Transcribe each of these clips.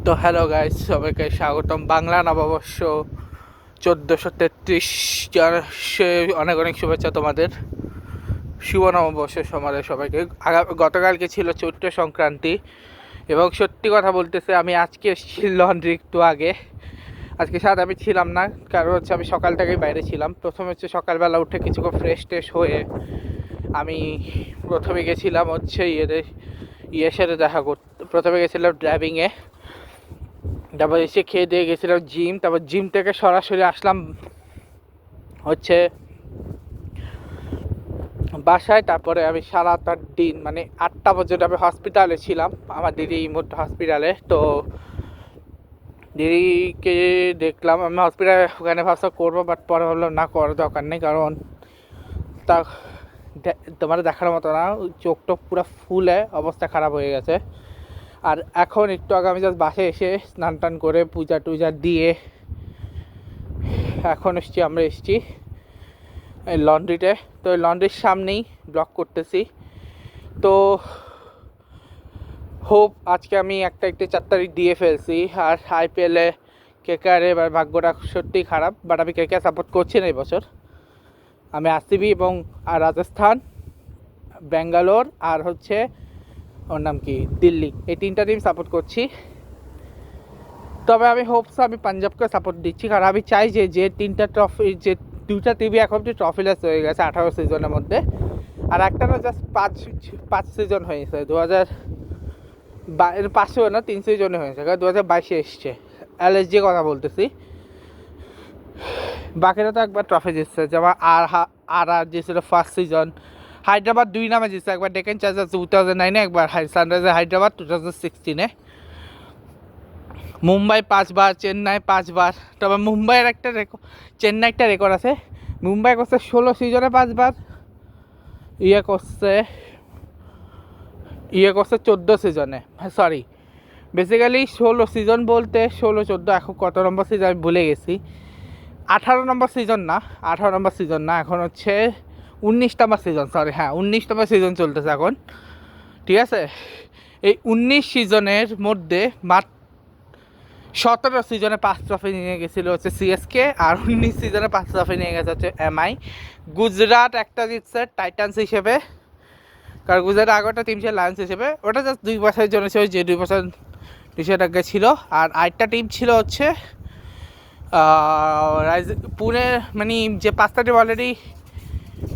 তো hello guys, সবাইকে স্বাগতম বাংলা নববর্ষ 1433 জানাচ্ছে অনেক অনেক শুভেচ্ছা তোমাদের। শুভ নববর্ষের সময় সবাইকে। গতকালকে ছিল চৈত্র সংক্রান্তি এবং সত্যি কথা বলতেছে আমি আজকে এসেছি লন্ড্রি একটু আগে। আজকে সাথে আমি ছিলাম না, কারণ হচ্ছে আমি সকাল থেকেই বাইরে ছিলাম। প্রথমে হচ্ছে সকালবেলা উঠে কিছুক্ষণ ফ্রেশ ট্রেশ হয়ে আমি প্রথমে গেছিলাম হচ্ছে ইয়ের সাথে দেখা করতে। প্রথমে গেছিলাম ড্রাইভিংয়ে, তারপর এসে খেয়ে দিয়ে গেছিলাম জিম, তারপর জিম থেকে সরাসরি আসলাম হচ্ছে বাসায়। তারপরে আমি সারা 8 দিন মানে 8টা পর্যন্ত আমি হসপিটালে ছিলাম, আমার দিদি এই মুহূর্তে হসপিটালে। তো দিদিকে দেখলাম আমি হসপিটালে, ওখানে ভাবসা করবো, বাট পরে ভাবলাম না, করার দরকার নেই, কারণ তা তোমার দেখার মতো না, চোখ টোক পুরো ফুলে অবস্থা খারাপ হয়ে গেছে। আর এখন একটু আগে আমি জাস্ট বাসে এসে স্নান টান করে পূজা টুজা দিয়ে এখন আমরা এসেছি লন্ড্রিতে। তো লন্ড্রির সামনেই ব্লগ করতেছি। তো হোপ আজকে আমি একটা 4 তারিখ দিয়ে ফেলছি। আর আইপিএলে কেকেআর এবার ভাগ্যটা সত্যিই খারাপ, বাট আমি কেকেআর সাপোর্ট করছি না এবছর। আমি আরসিবি এবং আর রাজস্থান, ব্যাঙ্গালোর আর হচ্ছে ওর নাম কি দিল্লি, এই 3টা টিম সাপোর্ট করছি। তবে আমি হোপস আমি পাঞ্জাবকে সাপোর্ট দিচ্ছি, কারণ আমি চাই যে 3টা ট্রফি, যে 2টা টিভি এখন ট্রফিলেস হয়ে গেছে 18 সিজনের মধ্যে, আর একটা না জাস্ট 5 সিজন হয়েছে। 500 না 3 সিজনে হয়েছে, কারণ 2022-এ এসছে। এলএসজি কথা বলতেছি, বাকিরা তো একবার ট্রফি জিতছে, যেমন আর জিতছিল ফার্স্ট সিজন। হায়দ্রাবাদ 2 নামে জিতছে, একবার ডেকেন চার্জার 2009-এ, একবার সানরাইজার হায়দ্রাবাদ 2016-এ। মুম্বাই 5বার, চেন্নাই 5বার। তবে মুম্বাইয়ের একটা চেন্নাই একটা রেকর্ড আছে, মুম্বাই করছে 16 সিজনে 5বার, ইয়ে করছে 14 সিজনে, সরি বেসিক্যালি 16 সিজন বলতে 16-14, এখন কত নম্বর সিজন আমি ভুলে গেছি। 18 নম্বর সিজন না, 18 নম্বর সিজন না, এখন হচ্ছে 19 নম্বর সিজন, সরি হ্যাঁ 19 নম্বর সিজন চলতেছে এখন, ঠিক আছে। এই 19 সিজনের মধ্যে মাত্র 17 সিজনে 5 ট্রফি নিয়ে গেছিলো হচ্ছে সিএসকে, আর 19 সিজনে 5 ট্রফি নিয়ে গেছে হচ্ছে এমআই। গুজরাট একটা জিতছে টাইটান্স হিসেবে, কারণ গুজরাট আগেটা টিম ছিল লায়ন্স হিসেবে, ওটা জাস্ট 2 বছরের জন্য ছিল, যে 2 বছর নিষেধাজ্ঞা ছিল। আর আরেকটা টিম ছিল হচ্ছে পুনে, মানে যে 5টা টিম অলরেডি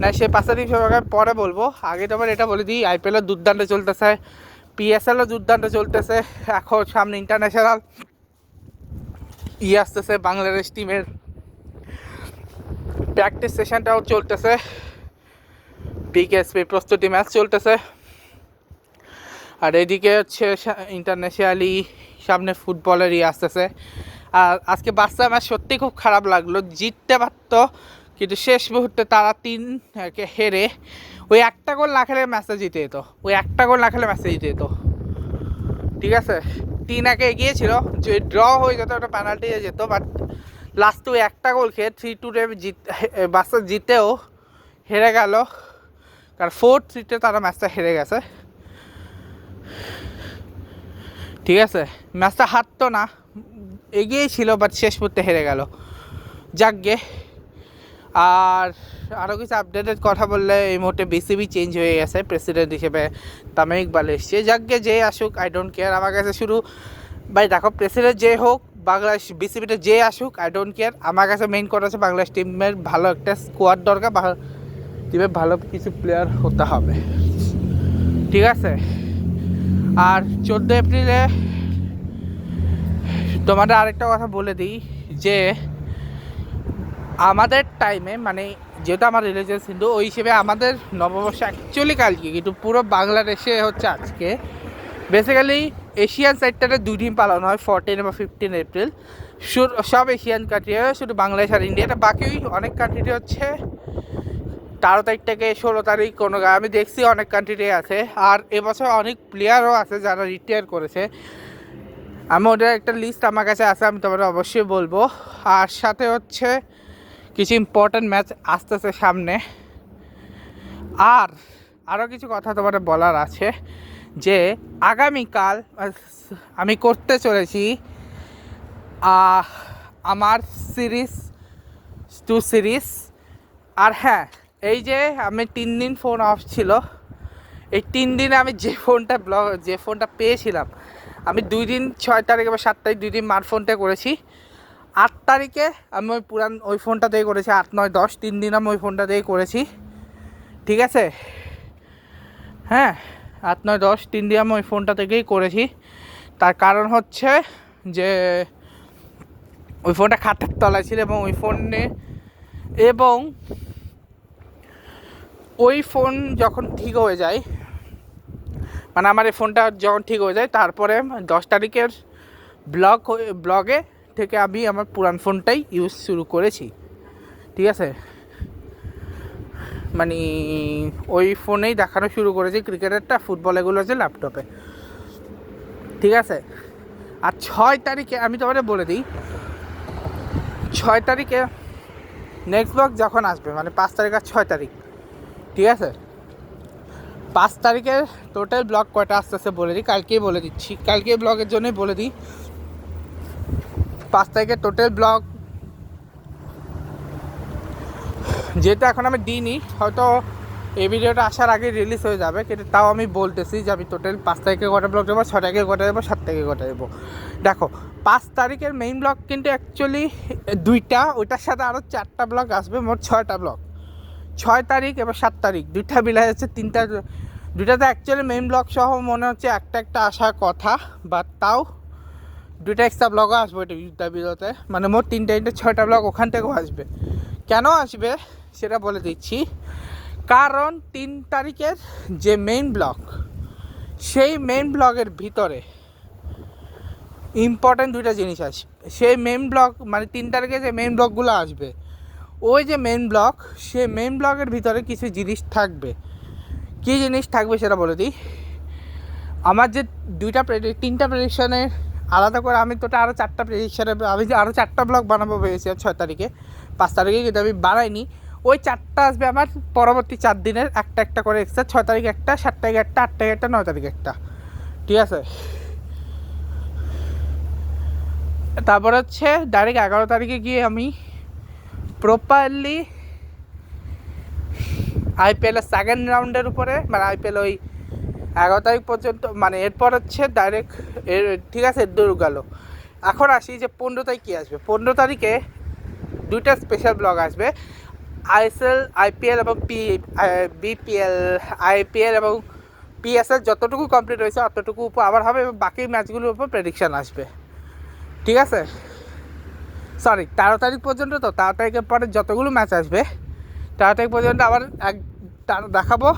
না, সে 5টা টিম সবাই পরে বলবো। আগে তোমার এটা বলে দিই, আইপিএলও দুর্দান্ত চলতেছে, পিএসএলও দুর্দান্ত চলতেছে, এখন সামনে ইন্টারন্যাশনাল আসতেছে, বাংলাদেশ টিমের প্র্যাকটিস সেশনটাও চলতেছে, বিকেএসপি প্রস্তুতি ম্যাচ চলতেছে। আর এদিকে হচ্ছে ইন্টারন্যাশনালি সামনে ফুটবলেরই আসতেছে। আর আজকে বার্সা ম্যাচ সত্যি খুব খারাপ লাগলো, জিততে পারতো, কিন্তু শেষ মুহূর্তে তারা 3-কে হেরে, ওই একটা গোল না খেলে ম্যাচটা জিতে যেত, ঠিক আছে। 3-1 এগিয়েছিল, যে ড্র হয়ে যেত, ওটা পেনাল্টি যেত, বাট লাস্টে ওই একটা গোল খেয়ে 3-2 বার্সা জিতেও হেরে গেল, কারণ 4-3 তারা ম্যাচটা হেরে গেছে, ঠিক আছে। ম্যাচটা হারতো না, এগিয়েই ছিল, বাট শেষ মুহূর্তে হেরে গেল, যাকগে। আর আরও কিছু আপডেটেড কথা বললে, এই মুহূর্তে বিসিবি চেঞ্জ হয়ে গেছে, প্রেসিডেন্ট হিসেবে তামিম ইকবাল এসছে, যাকগে যে আসুক, আই ডোন্ট কেয়ার। আমার কাছে শুধু ভাই দেখো, প্রেসিডেন্ট যে হোক, বাংলাদেশ বিসিবিতে যে আসুক, আই ডোন্ট কেয়ার। আমার কাছে মেইন কথা হচ্ছে বাংলাদেশ টিমের ভালো একটা স্কোয়াড দরকার, টিমে ভালো কিছু প্লেয়ার হতে হবে, ঠিক আছে। আর 14 এপ্রিলে তোমাদের আরেকটা কথা বলে দিই, যে আমাদের টাইমে, মানে যেহেতু আমার রিলিজিয়াস হিন্দু, ওই হিসেবে আমাদের নববর্ষ অ্যাকচুয়ালি কালকে, কিন্তু পুরো বাংলাদেশে হচ্ছে আজকে। বেসিক্যালি এশিয়ান সাইডটাতে 2 দিন পালন হয়, 14 বা 15 এপ্রিল, সব এশিয়ান কান্ট্রি, শুধু বাংলাদেশ আর ইন্ডিয়াটা, বাকি অনেক কান্ট্রিতে হচ্ছে 13 তারিখ থেকে 16 তারিখ, কোনো আমি দেখছি অনেক কান্ট্রিতে আছে। আর এবছর অনেক প্লেয়ারও আছে যারা রিটায়ার করেছে, আমি ওদের একটা লিস্ট আমার কাছে আছে, আমি তোমাদের অবশ্যই বলবো। আর সাথে হচ্ছে কিছু ইম্পর্ট্যান্ট ম্যাচ আসতেছে সামনে। আর আরও কিছু কথা তোমাদের বলার আছে, যে আগামীকাল আমি করতে চলেছি আমার সিরিজ 2 সিরিজ। আর হ্যাঁ, এই যে আমি 3 দিন ফোন অফ ছিল, এই 3 দিনে আমি যে ফোনটা পেয়েছিলাম, আমি 2 দিন 6 তারিখ বা 7 তারিখ 2 দিন মার ফোনটা করেছি। 8 তারিখে আমি ওই ফোনটা দিয়ে করেছি, 8, 9, 10 3 দিন আমি ওই ফোনটা দিয়ে করেছি, ঠিক আছে? হ্যাঁ, 8, 9, 10 3 দিন আমি ওই ফোনটা থেকেই করেছি। তার কারণ হচ্ছে যে ওই ফোনটা খাটের তলায় ছিল এবং ওই ফোন যখন ঠিক হয়ে যায়, মানে আমার এই ফোনটা যখন ঠিক হয়ে যায়, তারপরে 10 তারিখের ব্লগে থেকে আমি আমার পুরান ফোনটাই ইউজ শুরু করেছি, ঠিক আছে? মানে ওই ফোনেই দেখানো শুরু করেছি ক্রিকেটেরটা, ফুটবল এগুলো আছে ল্যাপটপে, ঠিক আছে? আর 6 তারিখে আমি তোমাদের বলে দিই, 6 তারিখে নেক্সট ব্লগ যখন আসবে, মানে 5 তারিখ আর 6 তারিখ, ঠিক আছে? 5 তারিখের টোটাল ব্লগ কয়টা আসতে বলে দিই, কালকেই বলে দিচ্ছি, কালকে ব্লগের জন্যই বলে দিই। 5 তারিখের টোটাল ব্লগ যেটা এখন আমি দিইনি, হয়তো এই ভিডিওটা আসার আগে রিলিজ হয়ে যাবে, কিন্তু তাও আমি বলতেছি যে আমি টোটাল 5 তারিখে কটা ব্লগ দেবো, 6 তারিখে কটা দেবো, 7 তারিখে কটা দেবো। দেখো, 5 তারিখের মেইন ব্লগ কিন্তু অ্যাকচুয়ালি 2টা, ওইটার সাথে আরও 4টা ব্লগ আসবে, মোট 6টা ব্লগ। 6 তারিখ এবং 7 তারিখ 2টা মিলে যাচ্ছে 3টা, 2টাতে অ্যাকচুয়ালি মেইন ব্লগ সহ মনে হচ্ছে একটা আসার কথা, বা তাও 2টা এক্সট্রা ব্লগও আসবে ওইটা ভিডিওতে, মানে মোট 6টা ব্লগ ওখান থেকেও আসবে। কেন আসবে সেটা বলে দিচ্ছি, কারণ 3 তারিখের যে মেইন ব্লগ, সেই মেইন ব্লগের ভিতরে ইম্পর্ট্যান্ট 2টা জিনিস আসবে। সেই মেইন ব্লগ মানে 3 তারিখে যে মেইন ব্লগগুলো আসবে, ওই যে মেইন ব্লগ, সেই মেইন ব্লগের ভিতরে কিছু জিনিস থাকবে। কী জিনিস থাকবে সেটা বলে দিই। আমার যে 3টা প্রেডিকশানের আলাদা করে আমি তোটা আরও 4টা প্রেডিকশানে, আমি যে আরও 4টা ব্লগ বানাবো ভেবেছিলাম 6 তারিখে, 5 তারিখে কিন্তু আমি বানাইনি। ওই 4টা আসবে আমার পরবর্তী 4 দিনের, একটা করে এক্সট্রা। 6 তারিখে একটা, 7 তারিখে একটা, 8 তারিখে একটা, 9 তারিখে একটা, ঠিক আছে? তারপর হচ্ছে ডাইরেক্ট 11 তারিখে গিয়ে আমি প্রপারলি আইপিএলের সেকেন্ড রাউন্ডের উপরে, মানে আইপিএল ওই 11 তারিখ পর্যন্ত, মানে এরপর হচ্ছে ডাইরেক্ট ঠিক আছে, দূর গেল। এখন আসি যে 15 তারিখ কী আসবে। 15 তারিখে 2টা স্পেশাল ব্লগ আসবে, আইপিএল এবং বিপিএল, আইপিএল এবং পিএসএল যতটুকু কমপ্লিট হয়েছে অতটুকু উপর আবার হবে, এবং বাকি ম্যাচগুলোর উপর প্রেডিকশান আসবে, ঠিক আছে? সরি, 13 তারিখ পর্যন্ত। তো 13 তারিখের পরে যতগুলো ম্যাচ আসবে 13 তারিখ পর্যন্ত আবার দেখাবো।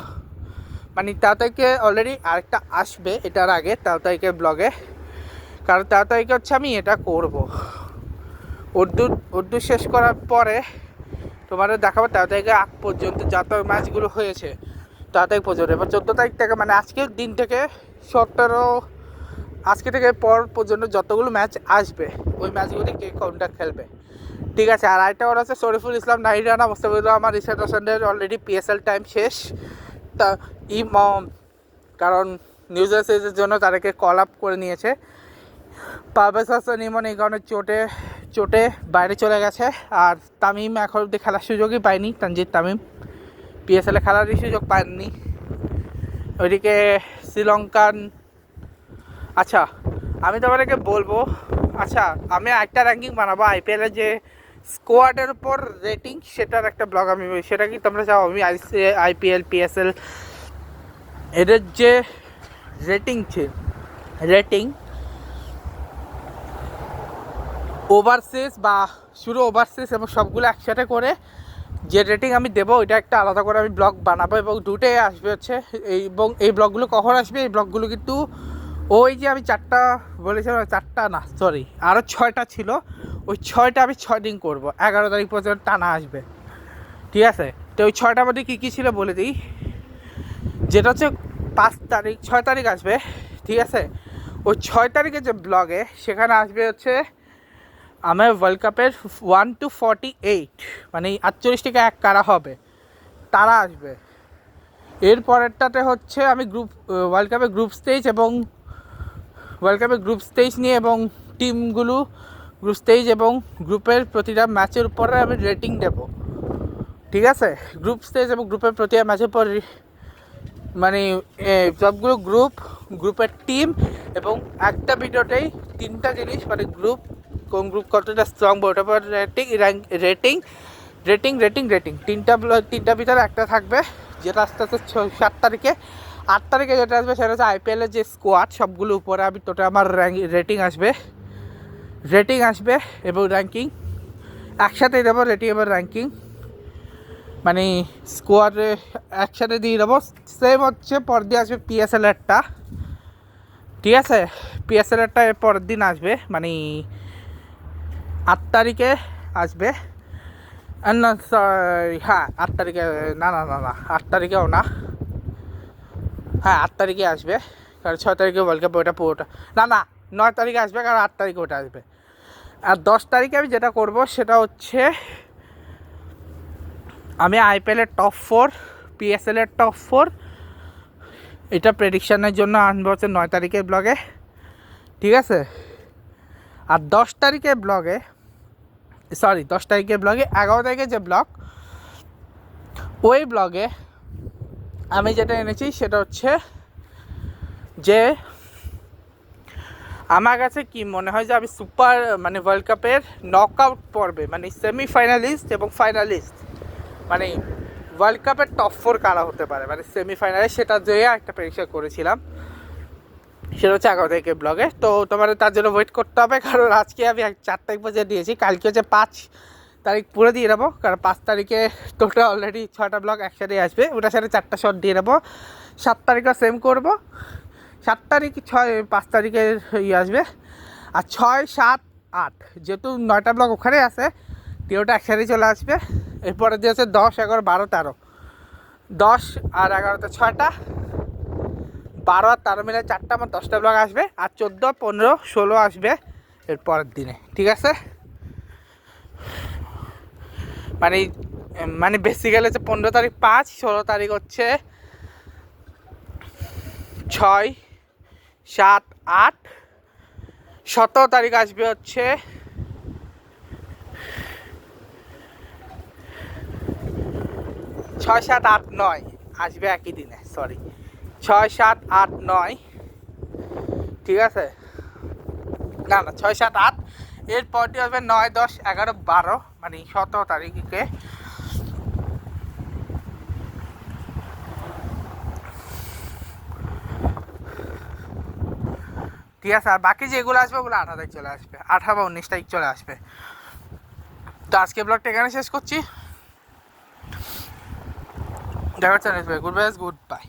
মানে 13 তারিখে অলরেডি আরেকটা আসবে এটার আগে, 13 তারিখের ব্লগে, কারণ 13 তারিখে হচ্ছে আমি এটা করব, উর্দু শেষ করার পরে তোমাদের দেখাবো 13 তারিখে আগ পর্যন্ত যত ম্যাচগুলো হয়েছে 13 তারিখ পর্যন্ত। এবার 14 তারিখ থেকে, মানে আজকের দিন থেকে 17, আজকে থেকে পর পর্যন্ত যতগুলো ম্যাচ আসবে, ওই ম্যাচগুলি কে কোনটা খেলবে, ঠিক আছে? আর আরেকটা ওরা হচ্ছে শরীফুল ইসলাম, নাহিদ রানা, মোস্তাফিজুর রহমান, রিশাদ হোসেনের অলরেডি পিএসএল টাইম শেষ। তা কারণ নিউজিল্যান্ড সিরিজের জন্য তাদেরকে কল আপ করে নিয়েছে। পারভেজ হাসান ইমন এই কারণে চোটে বাইরে চলে গেছে। আর তামিম এখন অব্দি খেলার সুযোগই পায়নি, তানজিদ তামিম পিএসএলে খেলারই সুযোগ পায়নি। ওইদিকে শ্রীলঙ্কান, আচ্ছা আমি তোমাদেরকে বলবো, আচ্ছা আমি একটা র্যাঙ্কিং বানাবো আইপিএলের যে স্কোয়াডের উপর রেটিং, সেটার একটা ব্লগ আমি, সেটা কি তোমরা চাও আমি আইপিএল পিএসএল এদের যে রেটিং ওভারসিজ বা শুরু ওভারসিজ এবং সবগুলো একসাথে করে যে রেটিং আমি দেবো, ওইটা একটা আলাদা করে আমি ব্লগ বানাবো, এবং 2টাই আসবে হচ্ছে এবং এই ব্লগগুলো কখন আসবে, এই ব্লগগুলো কিন্তু ওই যে আমি 4টা বলেছিলাম, 4টা না সরি আরও 6টা ছিল, ওই 6টা আমি 6 দিন করবো, 11 তারিখ পর্যন্ত টানা আসবে, ঠিক আছে? তো ওই 6টার মধ্যে কী কী ছিল বলে দিই। যেটা হচ্ছে 6 তারিখ আসবে, ঠিক আছে? ওই 6 তারিখে যে ব্লগে সেখানে আসবে হচ্ছে আমার ওয়ার্ল্ড কাপের 1 to 48, মানে 48 থেকে 1 কারা হবে তারা আসবে, এর পরেরটাতে হচ্ছে আমি ওয়ার্ল্ড কাপে গ্রুপ স্টেজ এবং ওয়ার্ল্ড কাপে গ্রুপ স্টেজ নিয়ে এবং টিমগুলো গ্রুপ স্টেজ এবং গ্রুপের প্রতিটা ম্যাচের উপরে আমি রেটিং দেব, ঠিক আছে? গ্রুপ স্টেজ এবং গ্রুপের প্রতিটা ম্যাচের পর মানে সবগুলো গ্রুপের টিম এবং একটা ভিডিওতেই 3টা জিনিস, মানে কোন গ্রুপ কতটা স্ট্রং ওটার পর রেটিং রেটিং রেটিং রেটিং তিনটা ভিতরে একটা থাকবে, যেটা আস্তে আস্তে 7 তারিখে 8 তারিখে যেটা আসবে সেটা হচ্ছে আইপিএলের যে স্কোয়াড সবগুলো উপরে আমি টোটাল আমার রেটিং আসবে এবং র্যাঙ্কিং একসাথে দেবো। রেটিং এবং র্যাঙ্কিং মানে স্কোয়াডে একসাথে দিয়ে দেবো। সেম হচ্ছে পরের দিন আসবে পিএসএলেরটা, ঠিক আছে? পিএসএলেরটা এর পরের দিন আসবে, মানে 8 তারিখে আসবে। না সরি, হ্যাঁ 8 তারিখে, না 8 তারিখেও না, হ্যাঁ 8 তারিখে আসবে, কারণ 6 তারিখে ওয়ার্ল্ড কাপ ওটা পুরোটা, না 9 তারিখে আসবে, কারণ 8 তারিখে ওটা আসবে। আর 10 তারিখে আমি যেটা করব সেটা হচ্ছে আমি আইপিএলের টপ 4, পিএসএলের টপ 4 এটা প্রেডিকশানের জন্য আনবো হচ্ছে 9 তারিখের ব্লগে, ঠিক আছে? আর 10 তারিখের ব্লগে 11 তারিখের যে ব্লগ, ওই ব্লগে আমি যেটা এনেছি সেটা হচ্ছে যে আমার কাছে কি মনে হয় যে আমি মানে ওয়ার্ল্ড কাপের নকআউট পর্বে, মানে সেমিফাইনালিস্ট এবং ফাইনালিস্ট, মানে ওয়ার্ল্ড কাপের টপ 4 কারা হতে পারে, মানে সেমিফাইনালে সেটা যে একটা পরীক্ষা করেছিলাম, সেটা হচ্ছে 11 তারিখের ব্লগে। তো তোমার তার জন্য ওয়েট করতে হবে, কারণ আজকে আমি 4 তারিখ পর্যন্ত দিয়েছি, কালকে হচ্ছে 5 তারিখ পুরো দিয়ে দেবো, কারণ 5 তারিখে তোটা অলরেডি 6টা ব্লগ একসাথে আসবে, ওটার সাথে 4টা শট দিয়ে দেবো। 7 তারিখও সেম করবো, 7 তারিখ 5 তারিখে আসবে। আর 6, 7, 8 যেহেতু 9টা ব্লগ ওখানে আছে, ওটা একসাথেই চলে আসবে। এরপরে দিয়ে আছে 10, 11, 12, 13, 10 আর 11তে 6টা, 12 আর 13 মিলে 4টা, আমার 10টা ব্লগ আসবে। আর 14, 15, 16 আসবে এর পরের দিনে, ঠিক আছে? মানে বেসিক্যালি হচ্ছে 15 তারিখ 5, 16 তারিখ হচ্ছে 6, 7, 8, 17 তারিখ আসবে হচ্ছে 6, 7, 8, 9 আসবে একই দিনে, সরি 6, 7, 8, 9, ঠিক আছে? না 6, 7, 8, এরপরটি আসবে 9, 10, 11, 12, মানে 17 তারিখে। ঠিক আছে? আর বাকি যেগুলো আসবে ওগুলো 18 তারিখ চলে আসবে, 18 বা 19 তারিখ চলে আসবে। তো আজকে ব্লগটা এখানে শেষ করছি, দেখা হচ্ছে নেক্সট ব্লগে। Good bye.